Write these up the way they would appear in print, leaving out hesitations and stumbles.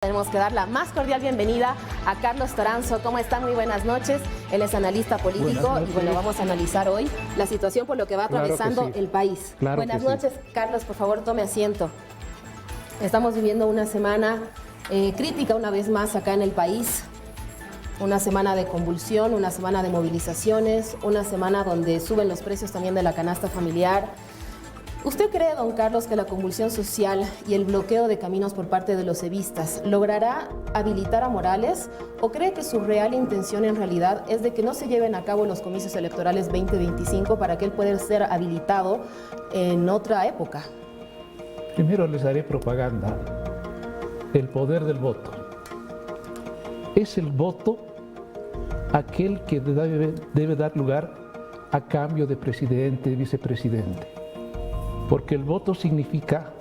Tenemos que dar la más cordial bienvenida a Carlos Toranzo. ¿Cómo está? Muy buenas noches. Él es analista político y bueno, vamos a analizar hoy la situación por lo que va atravesando el país. Buenas noches, Carlos, por favor, tome asiento. Estamos viviendo una semana crítica una vez más acá en el país. Una semana de convulsión, una semana de movilizaciones, una semana donde suben los precios también de la canasta familiar. ¿Usted cree, don Carlos, que la convulsión social y el bloqueo de caminos por parte de los evistas logrará habilitar a Morales o cree que su real intención en realidad es de que no se lleven a cabo los comicios electorales 2025 para que él pueda ser habilitado en otra época? Primero les haré propaganda. El poder del voto. Es el voto aquel que debe dar lugar a cambio de presidente y vicepresidente. Porque el voto significa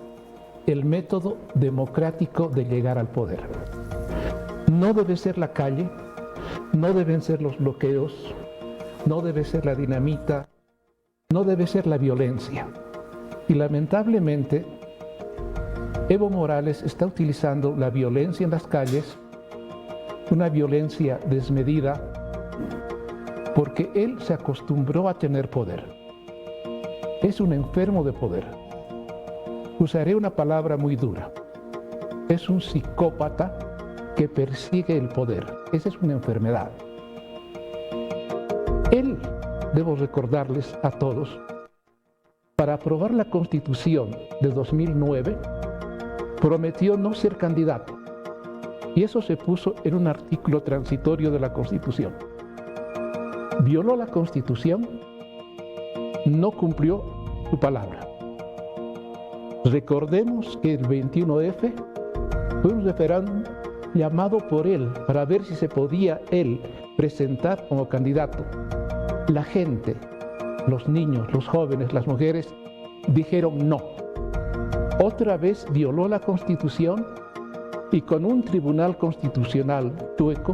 el método democrático de llegar al poder. No debe ser la calle, no deben ser los bloqueos, no debe ser la dinamita, no debe ser la violencia. Y lamentablemente, Evo Morales está utilizando la violencia en las calles, una violencia desmedida, porque él se acostumbró a tener poder. Es un enfermo de poder. Usaré una palabra muy dura. Es un psicópata que persigue el poder. Esa es una enfermedad. Él, debo recordarles a todos, para aprobar la Constitución de 2009, prometió no ser candidato. Y eso se puso en un artículo transitorio de la Constitución. Violó la Constitución, no cumplió su palabra. Recordemos que el 21F fue un referéndum llamado por él para ver si se podía él presentar como candidato. La gente, los niños, los jóvenes, las mujeres dijeron no. Otra vez violó la Constitución y con un tribunal constitucional tueco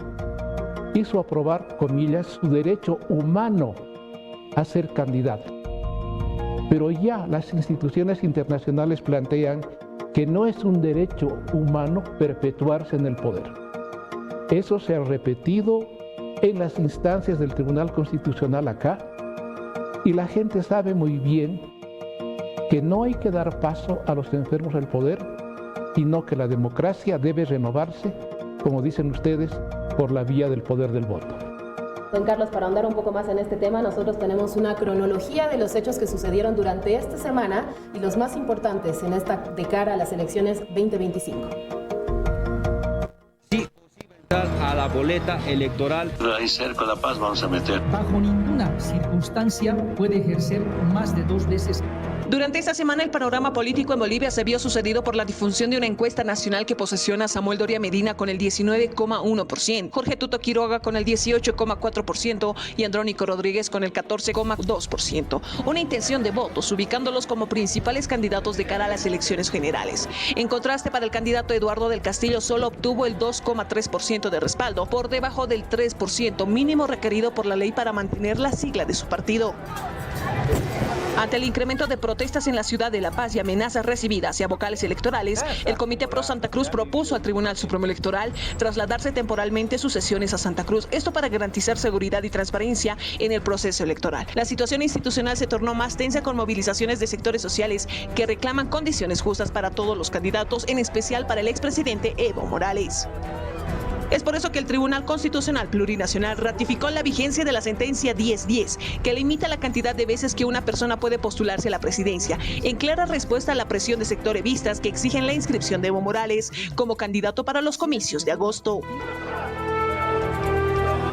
hizo aprobar, comillas, su derecho humano a ser candidato. Pero ya las instituciones internacionales plantean que no es un derecho humano perpetuarse en el poder. Eso se ha repetido en las instancias del Tribunal Constitucional acá, y la gente sabe muy bien que no hay que dar paso a los enfermos del poder, sino que la democracia debe renovarse, como dicen ustedes, por la vía del poder del voto. Don Carlos, para ahondar un poco más en este tema, nosotros tenemos una cronología de los hechos que sucedieron durante esta semana y los más importantes en esta de cara a las elecciones 2025. Sí va a entrar a la boleta electoral. Ahí cerca de La Paz vamos a meter. Bajo ninguna circunstancia puede ejercer más de 2 veces. Durante esta semana, el panorama político en Bolivia se vio sucedido por la difusión de una encuesta nacional que posesiona a Samuel Doria Medina con el 19,1%, Jorge Tuto Quiroga con el 18,4% y Andrónico Rodríguez con el 14,2%. Una intención de votos, ubicándolos como principales candidatos de cara a las elecciones generales. En contraste, para el candidato Eduardo del Castillo solo obtuvo el 2,3% de respaldo, por debajo del 3% mínimo requerido por la ley para mantener la sigla de su partido. Ante el incremento de protestas en la ciudad de La Paz y amenazas recibidas hacia vocales electorales, el Comité Pro Santa Cruz propuso al Tribunal Supremo Electoral trasladarse temporalmente sus sesiones a Santa Cruz, esto para garantizar seguridad y transparencia en el proceso electoral. La situación institucional se tornó más tensa con movilizaciones de sectores sociales que reclaman condiciones justas para todos los candidatos, en especial para el expresidente Evo Morales. Es por eso que el Tribunal Constitucional Plurinacional ratificó la vigencia de la sentencia 1010, que limita la cantidad de veces que una persona puede postularse a la presidencia, en clara respuesta a la presión de sectores evistas que exigen la inscripción de Evo Morales como candidato para los comicios de agosto.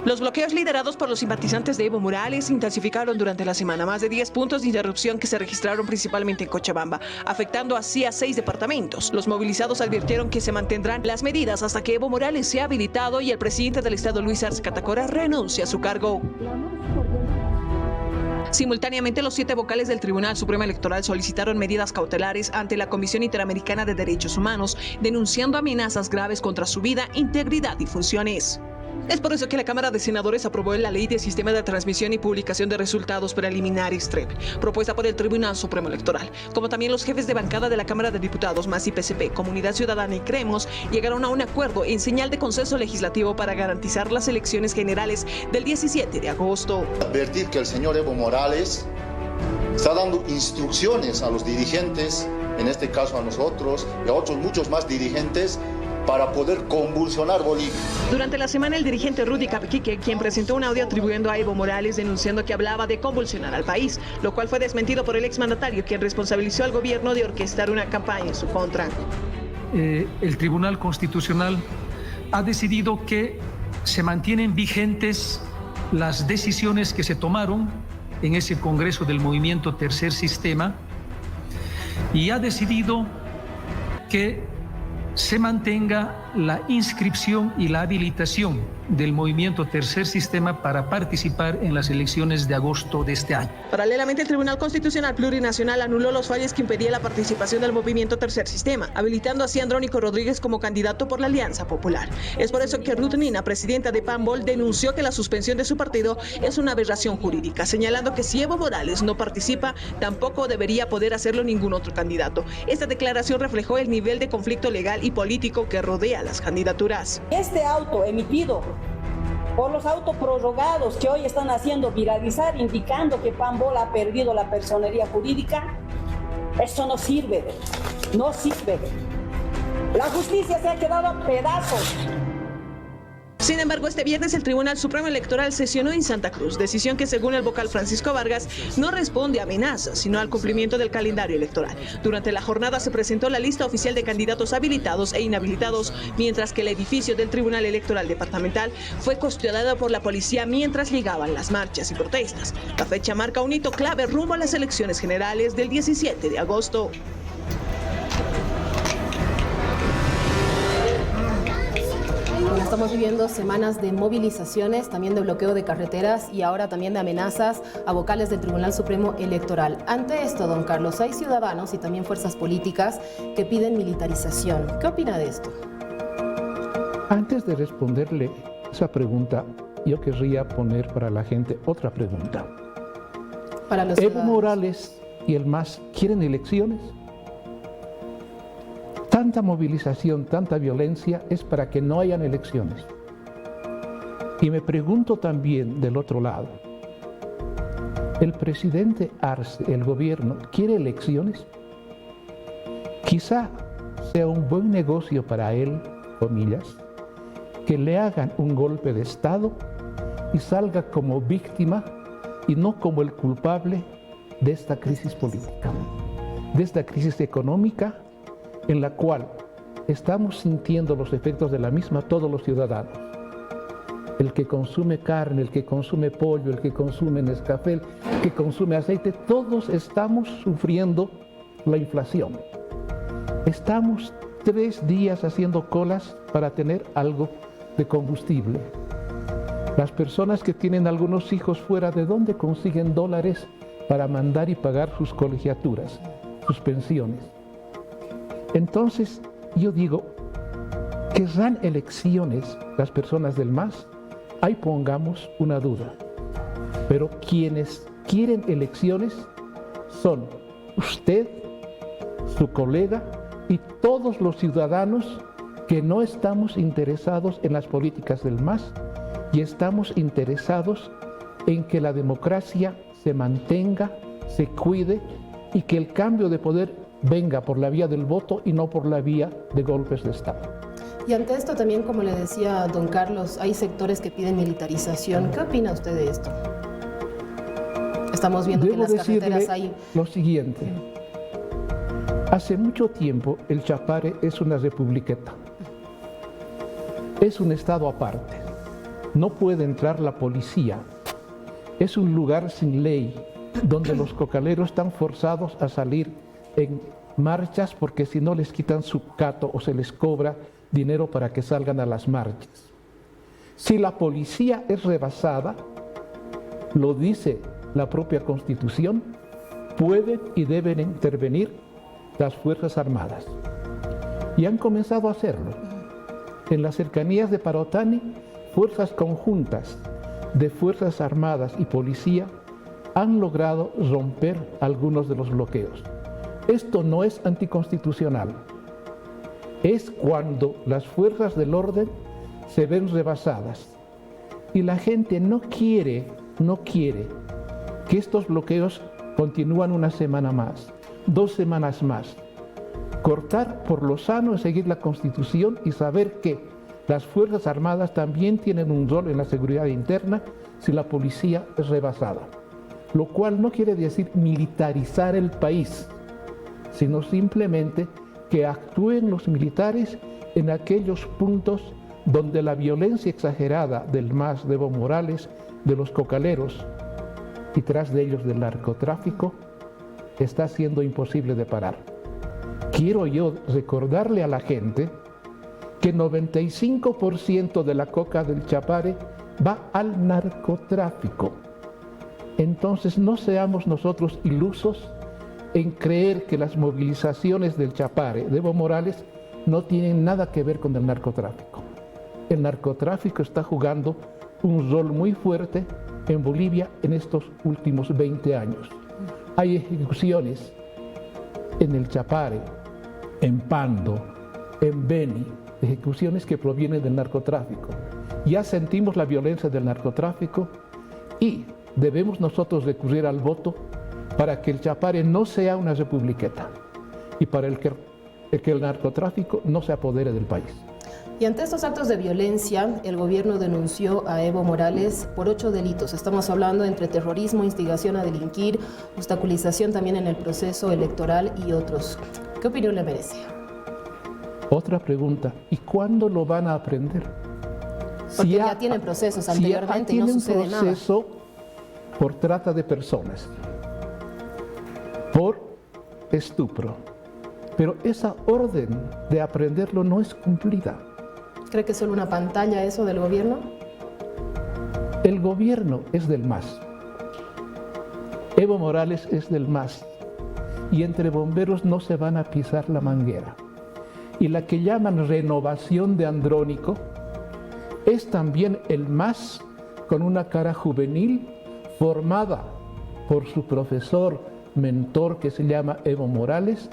Los bloqueos liderados por los simpatizantes de Evo Morales se intensificaron durante la semana. Más de 10 puntos de interrupción que se registraron principalmente en Cochabamba, afectando así a 6 departamentos. Los movilizados advirtieron que se mantendrán las medidas hasta que Evo Morales sea habilitado y el presidente del estado, Luis Arce Catacora, renuncie a su cargo. Simultáneamente, los 7 vocales del Tribunal Supremo Electoral solicitaron medidas cautelares ante la Comisión Interamericana de Derechos Humanos, denunciando amenazas graves contra su vida, integridad y funciones. Es por eso que la Cámara de Senadores aprobó la Ley de Sistema de Transmisión y Publicación de Resultados Preliminares TREP, propuesta por el Tribunal Supremo Electoral. Como también los jefes de bancada de la Cámara de Diputados, MAS y PSP, Comunidad Ciudadana y Creemos, llegaron a un acuerdo en señal de consenso legislativo para garantizar las elecciones generales del 17 de agosto. Advertir que el señor Evo Morales está dando instrucciones a los dirigentes, en este caso a nosotros y a otros muchos más dirigentes, para poder convulsionar Bolivia. Durante la semana, el dirigente Rudy Capequique, quien presentó un audio atribuyendo a Evo Morales denunciando que hablaba de convulsionar al país, lo cual fue desmentido por el exmandatario, quien responsabilizó al gobierno de orquestar una campaña en su contra. El Tribunal Constitucional ha decidido que se mantienen vigentes las decisiones que se tomaron en ese Congreso del Movimiento Tercer Sistema y ha decidido que se mantenga la inscripción y la habilitación del Movimiento Tercer Sistema para participar en las elecciones de agosto de este año. Paralelamente, el Tribunal Constitucional Plurinacional anuló los fallos que impedían la participación del Movimiento Tercer Sistema, habilitando así a Andrónico Rodríguez como candidato por la Alianza Popular. Es por eso que Ruth Nina, presidenta de PANBOL, denunció que la suspensión de su partido es una aberración jurídica, señalando que si Evo Morales no participa, tampoco debería poder hacerlo ningún otro candidato. Esta declaración reflejó el nivel de conflicto legal y político que rodea las candidaturas. Este auto emitido por los autoprorrogados que hoy están haciendo viralizar, indicando que PANBOL ha perdido la personería jurídica, esto no sirve, no sirve. La justicia se ha quedado a pedazos. Sin embargo, este viernes el Tribunal Supremo Electoral sesionó en Santa Cruz, decisión que según el vocal Francisco Vargas no responde a amenazas, sino al cumplimiento del calendario electoral. Durante la jornada se presentó la lista oficial de candidatos habilitados e inhabilitados, mientras que el edificio del Tribunal Electoral Departamental fue custodiado por la policía mientras llegaban las marchas y protestas. La fecha marca un hito clave rumbo a las elecciones generales del 17 de agosto. Estamos viviendo semanas de movilizaciones, también de bloqueo de carreteras y ahora también de amenazas a vocales del Tribunal Supremo Electoral. Ante esto, don Carlos, hay ciudadanos y también fuerzas políticas que piden militarización. ¿Qué opina de esto? Antes de responderle esa pregunta, yo querría poner para la gente otra pregunta. Para los ¿Evo Morales y el MAS quieren elecciones? Tanta movilización, tanta violencia es para que no hayan elecciones. Y me pregunto también del otro lado, ¿el presidente Arce, el gobierno, quiere elecciones? Quizá sea un buen negocio para él, comillas, que le hagan un golpe de Estado y salga como víctima y no como el culpable de esta crisis política, de esta crisis económica, en la cual estamos sintiendo los efectos de la misma todos los ciudadanos. El que consume carne, el que consume pollo, el que consume Nescafé, el que consume aceite, todos estamos sufriendo la inflación. Estamos 3 días haciendo colas para tener algo de combustible. Las personas que tienen algunos hijos fuera, ¿de dónde consiguen dólares para mandar y pagar sus colegiaturas, sus pensiones? Entonces, yo digo, ¿querrán elecciones las personas del MAS? Ahí pongamos una duda. Pero quienes quieren elecciones son usted, su colega y todos los ciudadanos que no estamos interesados en las políticas del MAS y estamos interesados en que la democracia se mantenga, se cuide y que el cambio de poder venga por la vía del voto y no por la vía de golpes de Estado. Y ante esto también, como le decía don Carlos, hay sectores que piden militarización. ¿Qué opina usted de esto? Estamos viendo que en las carreteras hay... Lo siguiente. Hace mucho tiempo el Chapare es una republiqueta. Es un estado aparte. No puede entrar la policía. Es un lugar sin ley, donde los cocaleros están forzados a salir en marchas porque si no les quitan su cato o se les cobra dinero para que salgan a las marchas. Si la policía es rebasada, lo dice la propia Constitución, pueden y deben intervenir las Fuerzas Armadas. Y han comenzado a hacerlo. En las cercanías de Parotani fuerzas conjuntas de Fuerzas Armadas y Policía han logrado romper algunos de los bloqueos. Esto no es anticonstitucional. Es cuando las fuerzas del orden se ven rebasadas y la gente no quiere que estos bloqueos continúen una semana más, 2 semanas más. Cortar por lo sano es seguir la Constitución y saber que las Fuerzas Armadas también tienen un rol en la seguridad interna si la policía es rebasada. Lo cual no quiere decir militarizar el país, sino simplemente que actúen los militares en aquellos puntos donde la violencia exagerada del MAS de Evo Morales, de los cocaleros y tras de ellos del narcotráfico, está siendo imposible de parar. Quiero yo recordarle a la gente que 95% de la coca del Chapare va al narcotráfico. Entonces no seamos nosotros ilusos en creer que las movilizaciones del Chapare de Evo Morales no tienen nada que ver con el narcotráfico. El narcotráfico está jugando un rol muy fuerte en Bolivia en estos últimos 20 años. Hay ejecuciones en el Chapare, en Pando, en Beni, ejecuciones que provienen del narcotráfico. Ya sentimos la violencia del narcotráfico y debemos nosotros recurrir al voto para que el Chapare no sea una republiqueta y para que el narcotráfico no se apodere del país. Y ante estos actos de violencia, el gobierno denunció a Evo Morales por 8 delitos. Estamos hablando entre terrorismo, instigación a delinquir, obstaculización también en el proceso electoral y otros. ¿Qué opinión le merece? Otra pregunta, ¿y cuándo lo van a aprender? Porque ya tienen procesos anteriormente y no sucede nada. Proceso por trata de personas, por estupro, pero esa orden de aprenderlo no es cumplida. ¿Cree que es solo una pantalla eso del gobierno? El gobierno es del MAS. Evo Morales es del MAS. Y entre bomberos no se van a pisar la manguera. Y la que llaman renovación de Andrónico es también el MAS con una cara juvenil formada por su profesor, mentor que se llama Evo Morales,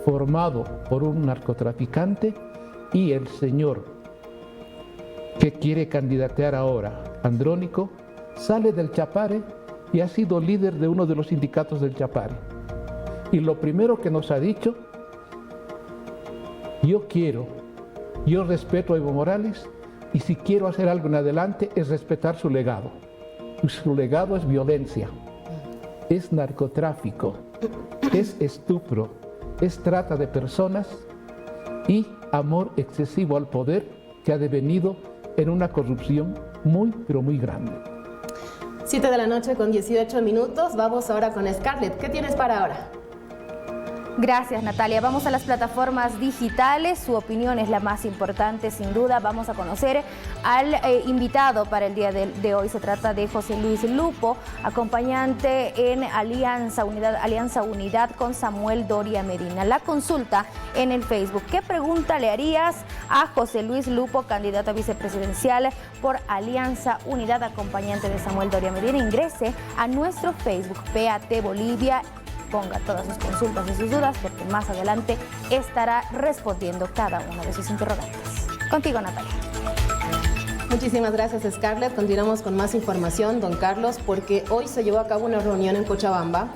formado por un narcotraficante, y el señor que quiere candidatear ahora, Andrónico, sale del Chapare y ha sido líder de uno de los sindicatos del Chapare. Y lo primero que nos ha dicho, yo respeto a Evo Morales y si quiero hacer algo en adelante es respetar su legado. Su legado es violencia, es narcotráfico, es estupro, es trata de personas y amor excesivo al poder que ha devenido en una corrupción muy, pero muy grande. 7 de la noche con 18 minutos. Vamos ahora con Scarlett. ¿Qué tienes para ahora? Gracias, Natalia. Vamos a las plataformas digitales. Su opinión es la más importante, sin duda. Vamos a conocer al invitado para el día de hoy. Se trata de José Luis Lupo, acompañante en Alianza Unidad con Samuel Doria Medina. La consulta en el Facebook. ¿Qué pregunta le harías a José Luis Lupo, candidato a vicepresidencial por Alianza Unidad, acompañante de Samuel Doria Medina? Ingrese a nuestro Facebook, PAT Bolivia. Ponga todas sus consultas y sus dudas porque más adelante estará respondiendo cada uno de sus interrogantes. Contigo, Natalia. Muchísimas gracias, Scarlett. Continuamos con más información, don Carlos, porque hoy se llevó a cabo una reunión en Cochabamba,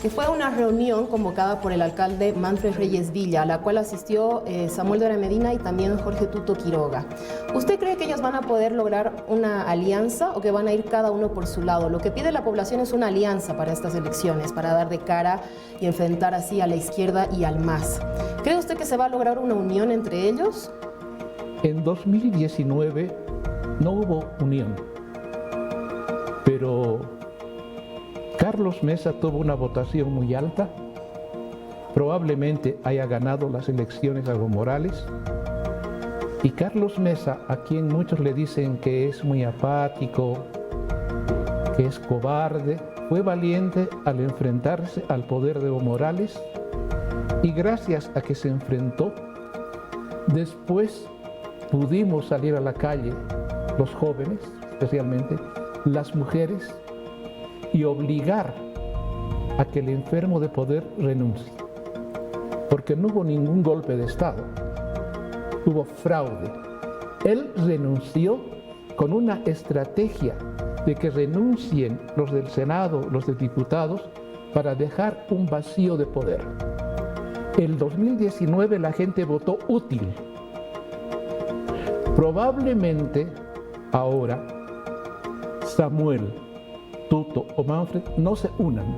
que fue una reunión convocada por el alcalde Manfred Reyes Villa, a la cual asistió Samuel Doria Medina y también Jorge Tuto Quiroga. ¿Usted cree que ellos van a poder lograr una alianza o que van a ir cada uno por su lado? Lo que pide la población es una alianza para estas elecciones, para dar de cara y enfrentar así a la izquierda y al MAS. ¿Cree usted que se va a lograr una unión entre ellos? En 2019 no hubo unión, pero Carlos Mesa tuvo una votación muy alta, probablemente haya ganado las elecciones a Evo Morales, y Carlos Mesa, a quien muchos le dicen que es muy apático, que es cobarde, fue valiente al enfrentarse al poder de Evo Morales, y gracias a que se enfrentó, después pudimos salir a la calle los jóvenes, especialmente las mujeres, y obligar a que el enfermo de poder renuncie. Porque no hubo ningún golpe de Estado, hubo fraude. Él renunció con una estrategia de que renuncien los del Senado, los de diputados, para dejar un vacío de poder. El 2019 la gente votó útil. Probablemente ahora Samuel, Tuto o Manfred no se unan,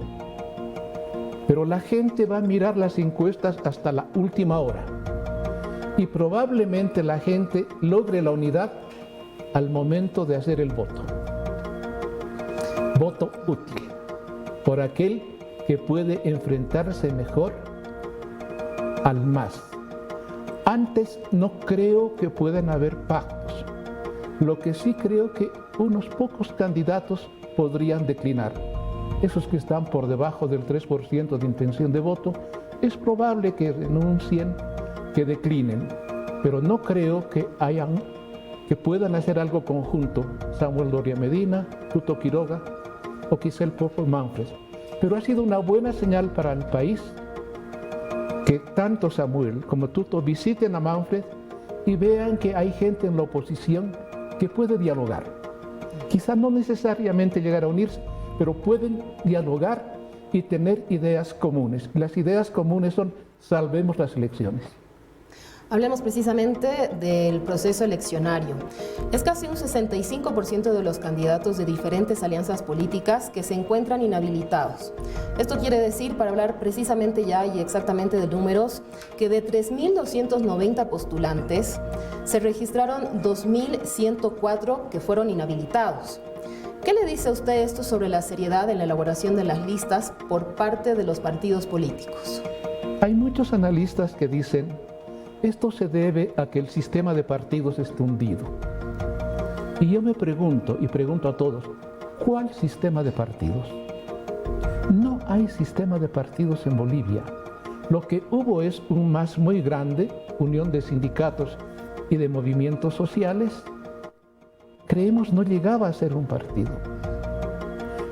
pero la gente va a mirar las encuestas hasta la última hora y probablemente la gente logre la unidad al momento de hacer el voto. Voto útil por aquel que puede enfrentarse mejor al MAS. Antes no creo que puedan haber pactos. Lo que sí creo que unos pocos candidatos podrían declinar. Esos que están por debajo del 3% de intención de voto, es probable que renuncien, que declinen, pero no creo que puedan hacer algo conjunto, Samuel Doria Medina, Tuto Quiroga o quizá el propio Manfred. Pero ha sido una buena señal para el país que tanto Samuel como Tuto visiten a Manfred y vean que hay gente en la oposición que puede dialogar. Quizá no necesariamente llegar a unirse, pero pueden dialogar y tener ideas comunes. Las ideas comunes son: salvemos las elecciones. Hablemos precisamente del proceso eleccionario. Es casi un 65% de los candidatos de diferentes alianzas políticas que se encuentran inhabilitados. Esto quiere decir, para hablar precisamente ya y exactamente de números, que de 3.290 postulantes se registraron 2.104 que fueron inhabilitados. ¿Qué le dice a usted esto sobre la seriedad en la elaboración de las listas por parte de los partidos políticos? Hay muchos analistas que dicen: esto se debe a que el sistema de partidos está hundido. Y yo me pregunto, y pregunto a todos, ¿cuál sistema de partidos? No hay sistema de partidos en Bolivia. Lo que hubo es un MAS muy grande, unión de sindicatos y de movimientos sociales. Creemos no llegaba a ser un partido.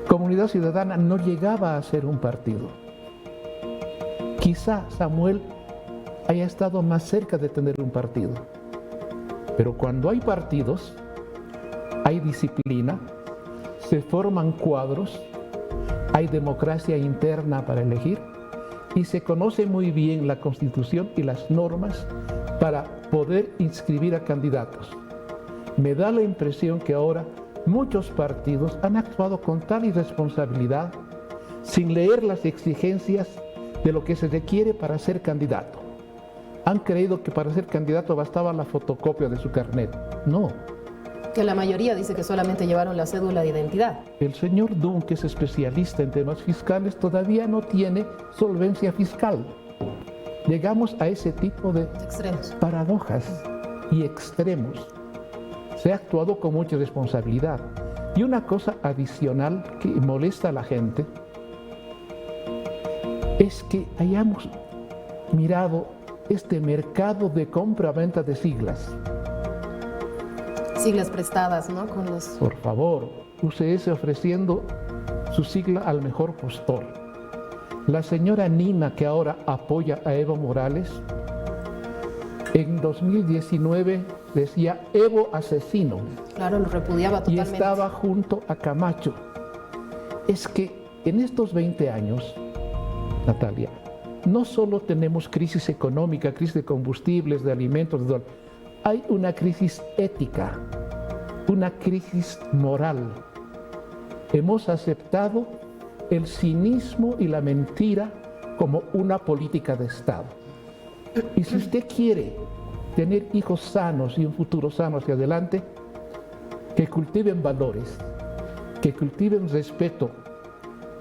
Comunidad Ciudadana no llegaba a ser un partido. Quizá Samuel haya estado más cerca de tener un partido. Pero cuando hay partidos, hay disciplina, se forman cuadros, hay democracia interna para elegir y se conoce muy bien la Constitución y las normas para poder inscribir a candidatos. Me da la impresión que ahora muchos partidos han actuado con tal irresponsabilidad, sin leer las exigencias de lo que se requiere para ser candidato. Han creído que para ser candidato bastaba la fotocopia de su carnet. No. Que la mayoría dice que solamente llevaron la cédula de identidad. El señor Dunn, que es especialista en temas fiscales, todavía no tiene solvencia fiscal. Llegamos a ese tipo de paradojas y extremos. Se ha actuado con mucha responsabilidad. Y una cosa adicional que molesta a la gente es que hayamos mirado este mercado de compra-venta de siglas. Siglas prestadas, ¿no? Con los... Por favor, UCS ofreciendo su sigla al mejor postor. La señora Nina, que ahora apoya a Evo Morales, en 2019 decía Evo asesino. Claro, lo repudiaba totalmente. Y estaba junto a Camacho. Es que en estos 20 años, Natalia, no solo tenemos crisis económica, crisis de combustibles, de alimentos, hay una crisis ética, una crisis moral. Hemos aceptado el cinismo y la mentira como una política de Estado. Y si usted quiere tener hijos sanos y un futuro sano hacia adelante, que cultiven valores, que cultiven respeto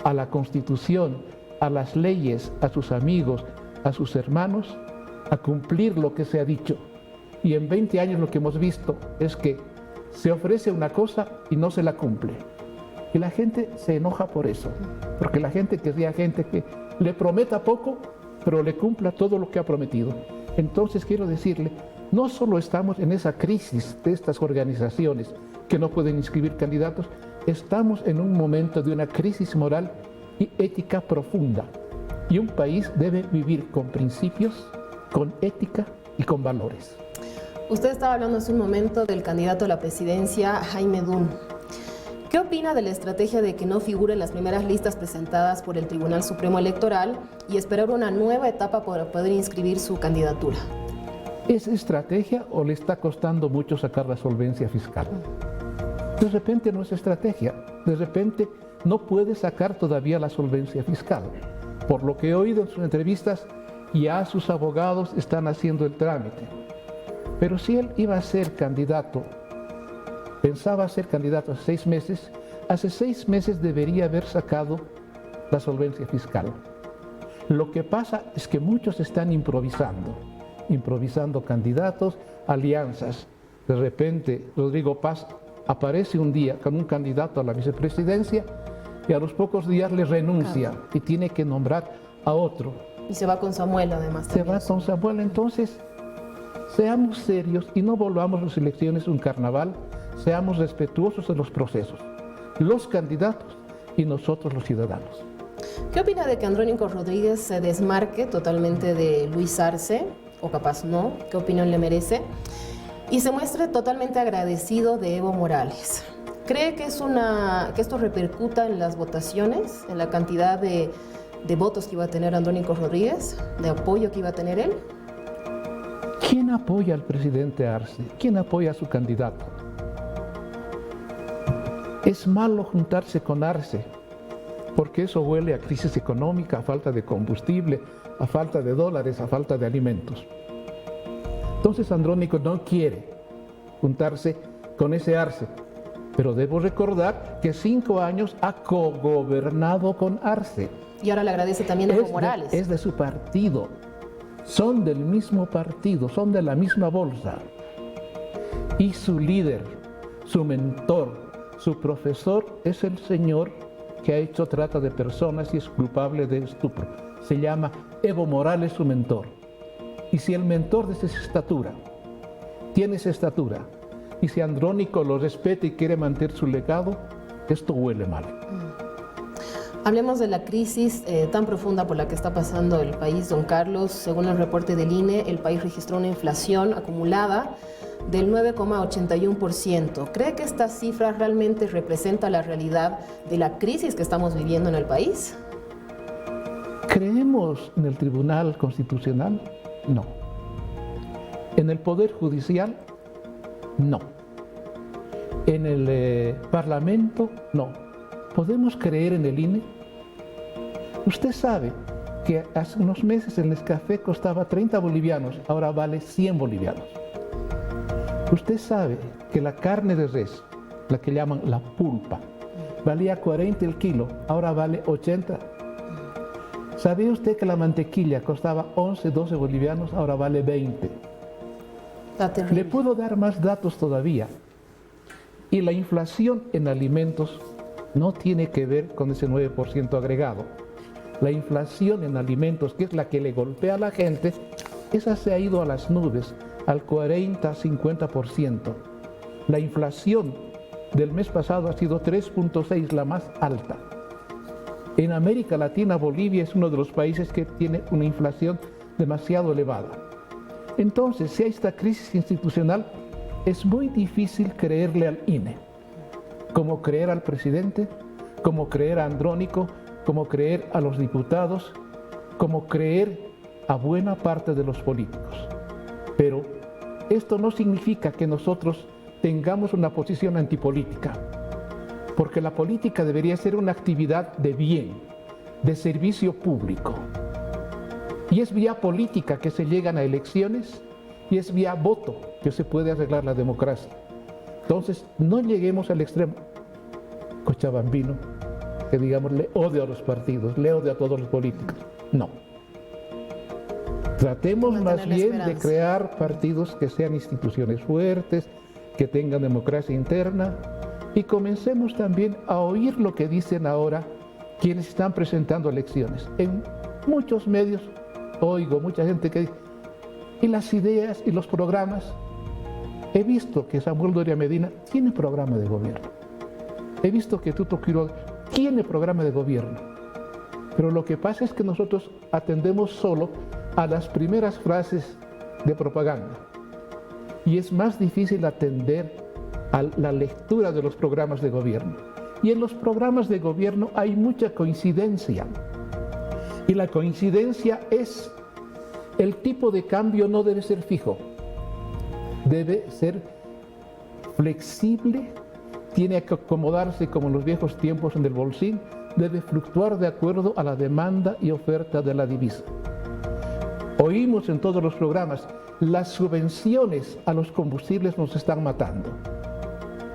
a la Constitución, a las leyes, a sus amigos, a sus hermanos, a cumplir lo que se ha dicho. Y en 20 años lo que hemos visto es que se ofrece una cosa y no se la cumple. Y la gente se enoja por eso, porque la gente querría gente que le prometa poco, pero le cumpla todo lo que ha prometido. Entonces quiero decirle, no solo estamos en esa crisis de estas organizaciones que no pueden inscribir candidatos, estamos en un momento de una crisis moral y ética profunda. Y un país debe vivir con principios, con ética y con valores. Usted estaba hablando hace un momento del candidato a la presidencia, Jaime Dun. ¿Qué opina de la estrategia de que no figure en las primeras listas presentadas por el Tribunal Supremo Electoral y esperar una nueva etapa para poder inscribir su candidatura? ¿Es estrategia o le está costando mucho sacar la solvencia fiscal? De repente no es estrategia, de repente no puede sacar todavía la solvencia fiscal. Por lo que he oído en sus entrevistas, ya sus abogados están haciendo el trámite. Pero si él iba a ser candidato, pensaba ser candidato hace 6 meses debería haber sacado la solvencia fiscal. Lo que pasa es que muchos están improvisando candidatos, alianzas. De repente Rodrigo Paz aparece un día con un candidato a la vicepresidencia y a los pocos días le renuncia y tiene que nombrar a otro. Y se va con Samuel además. Se va con Samuel, entonces seamos serios y no volvamos las elecciones un carnaval, seamos respetuosos de los procesos, los candidatos y nosotros los ciudadanos. ¿Qué opina de que Andrónico Rodríguez se desmarque totalmente de Luis Arce, o capaz no? ¿Qué opinión le merece? Y se muestre totalmente agradecido de Evo Morales. ¿Cree que esto repercuta en las votaciones, en la cantidad de votos que iba a tener Andrónico Rodríguez, de apoyo que iba a tener él? ¿Quién apoya al presidente Arce? ¿Quién apoya a su candidato? Es malo juntarse con Arce, porque eso huele a crisis económica, a falta de combustible, a falta de dólares, a falta de alimentos. Entonces Andrónico no quiere juntarse con ese Arce, pero debo recordar que 5 años ha cogobernado con Arce. Y ahora le agradece también a Evo Morales. Es de su partido, son del mismo partido, son de la misma bolsa. Y su líder, su mentor, su profesor es el señor que ha hecho trata de personas y es culpable de estupro. Se llama Evo Morales, su mentor. Y si el mentor de esa estatura, tiene esa estatura, y si Andrónico lo respeta y quiere mantener su legado, esto huele mal. Hablemos de la crisis tan profunda por la que está pasando el país, don Carlos. Según el reporte del INE, el país registró una inflación acumulada del 9,81%. ¿Cree que esta cifra realmente representa la realidad de la crisis que estamos viviendo en el país? ¿Creemos en el Tribunal Constitucional? No. ¿En el Poder Judicial? No. ¿En el Parlamento? No. ¿Podemos creer en el INE? Usted sabe que hace unos meses el Nescafé costaba 30 bolivianos, ahora vale 100 bolivianos. Usted sabe que la carne de res, la que llaman la pulpa, valía 40 el kilo, ahora vale 80. ¿Sabía usted que la mantequilla costaba 11, 12 bolivianos, ahora vale 20? Le puedo dar más datos todavía. Y la inflación en alimentos no tiene que ver con ese 9% agregado. La inflación en alimentos, que es la que le golpea a la gente, esa se ha ido a las nubes, al 40-50%. La inflación del mes pasado ha sido 3.6, la más alta. En América Latina, Bolivia es uno de los países que tiene una inflación demasiado elevada. Entonces, si hay esta crisis institucional, es muy difícil creerle al INE, como creer al presidente, como creer a Andrónico, como creer a los diputados, como creer a buena parte de los políticos. Pero esto no significa que nosotros tengamos una posición antipolítica, porque la política debería ser una actividad de bien, de servicio público. Y es vía política que se llegan a elecciones y es vía voto que se puede arreglar la democracia. Entonces, no lleguemos al extremo cochabambino, que digamos le odio a los partidos, le odio a todos los políticos. No. Tratemos más bien de crear partidos que sean instituciones fuertes, que tengan democracia interna, y comencemos también a oír lo que dicen ahora quienes están presentando elecciones. En muchos medios oigo mucha gente que dice, Y las ideas y los programas, he visto que Samuel Doria Medina tiene programa de gobierno. He visto que Tuto Quiroga tiene programa de gobierno. Pero lo que pasa es que nosotros atendemos solo a las primeras frases de propaganda. Y es más difícil atender a la lectura de los programas de gobierno. Y en los programas de gobierno hay mucha coincidencia. Y la coincidencia es: el tipo de cambio no debe ser fijo, debe ser flexible, tiene que acomodarse como en los viejos tiempos en el bolsín, debe fluctuar de acuerdo a la demanda y oferta de la divisa. Oímos en todos los programas: las subvenciones a los combustibles nos están matando.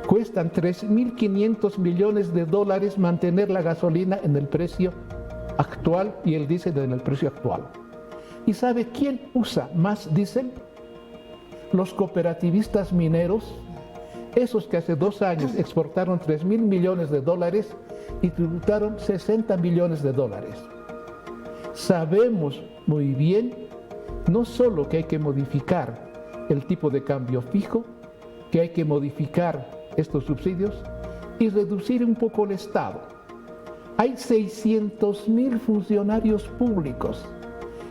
Cuestan 3.500 millones de dólares mantener la gasolina en el precio actual y el diésel en el precio actual. ¿Y sabe quién usa más diésel? Los cooperativistas mineros, esos que hace 2 años exportaron 3.000 millones de dólares y tributaron 60 millones de dólares. Sabemos muy bien no solo que hay que modificar el tipo de cambio fijo, que hay que modificar estos subsidios y reducir un poco el Estado. Hay 600.000 funcionarios públicos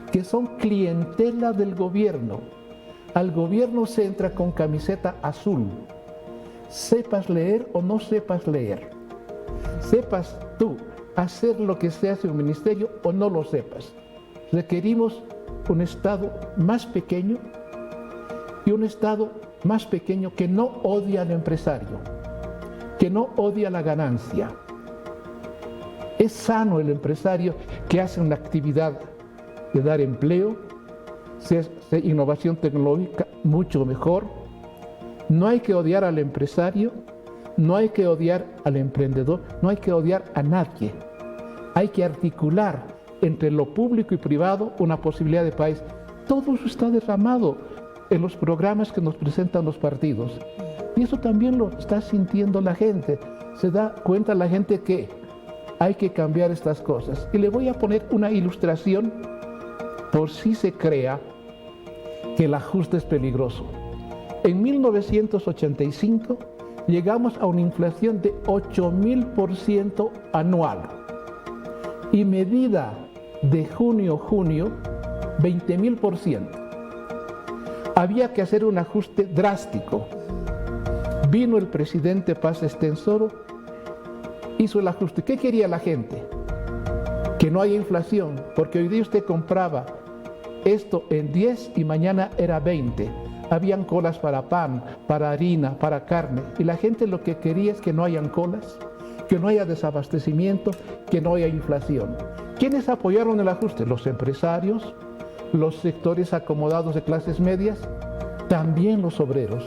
que son clientela del gobierno. Al gobierno se entra con camiseta azul. Sepas leer o no sepas leer. Sepas tú hacer lo que se hace en un ministerio o no lo sepas. Requerimos un Estado más pequeño y un Estado más pequeño que no odia al empresario, que no odia la ganancia. Es sano el empresario que hace una actividad de dar empleo, se hace innovación tecnológica mucho mejor. No hay que odiar al empresario, no hay que odiar al emprendedor, no hay que odiar a nadie. Hay que articular entre lo público y privado una posibilidad de país. Todo eso está derramado en los programas que nos presentan los partidos. Y eso también lo está sintiendo la gente. Se da cuenta la gente que hay que cambiar estas cosas. Y le voy a poner una ilustración por si se crea que el ajuste es peligroso. En 1985 llegamos a una inflación de 8.000% anual. Y medida de junio, 20.000%. Había que hacer un ajuste drástico. Vino el presidente Paz Estenssoro, hizo el ajuste. ¿Qué quería la gente? Que no haya inflación, porque hoy día usted compraba esto en 10 y mañana era 20. Habían colas para pan, para harina, para carne. Y la gente lo que quería es que no hayan colas, que no haya desabastecimiento, que no haya inflación. ¿Quiénes apoyaron el ajuste? Los empresarios, los sectores acomodados de clases medias, también los obreros,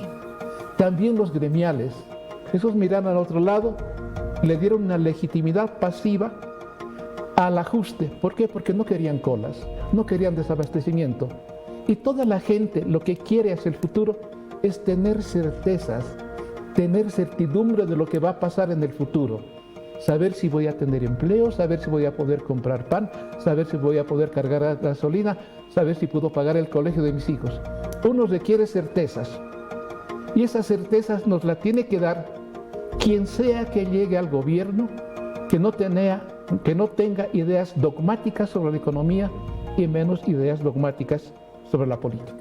también los gremiales. Esos miraron al otro lado, le dieron una legitimidad pasiva al ajuste. ¿Por qué? Porque no querían colas, no querían desabastecimiento. Y toda la gente lo que quiere hacia el futuro es tener certezas, tener certidumbre de lo que va a pasar en el futuro. Saber si voy a tener empleo, saber si voy a poder comprar pan, saber si voy a poder cargar gasolina, saber si puedo pagar el colegio de mis hijos. Uno requiere certezas. Y esas certezas nos las tiene que dar quien sea que llegue al gobierno, que no tenga ideas dogmáticas sobre la economía y menos ideas dogmáticas sobre la política.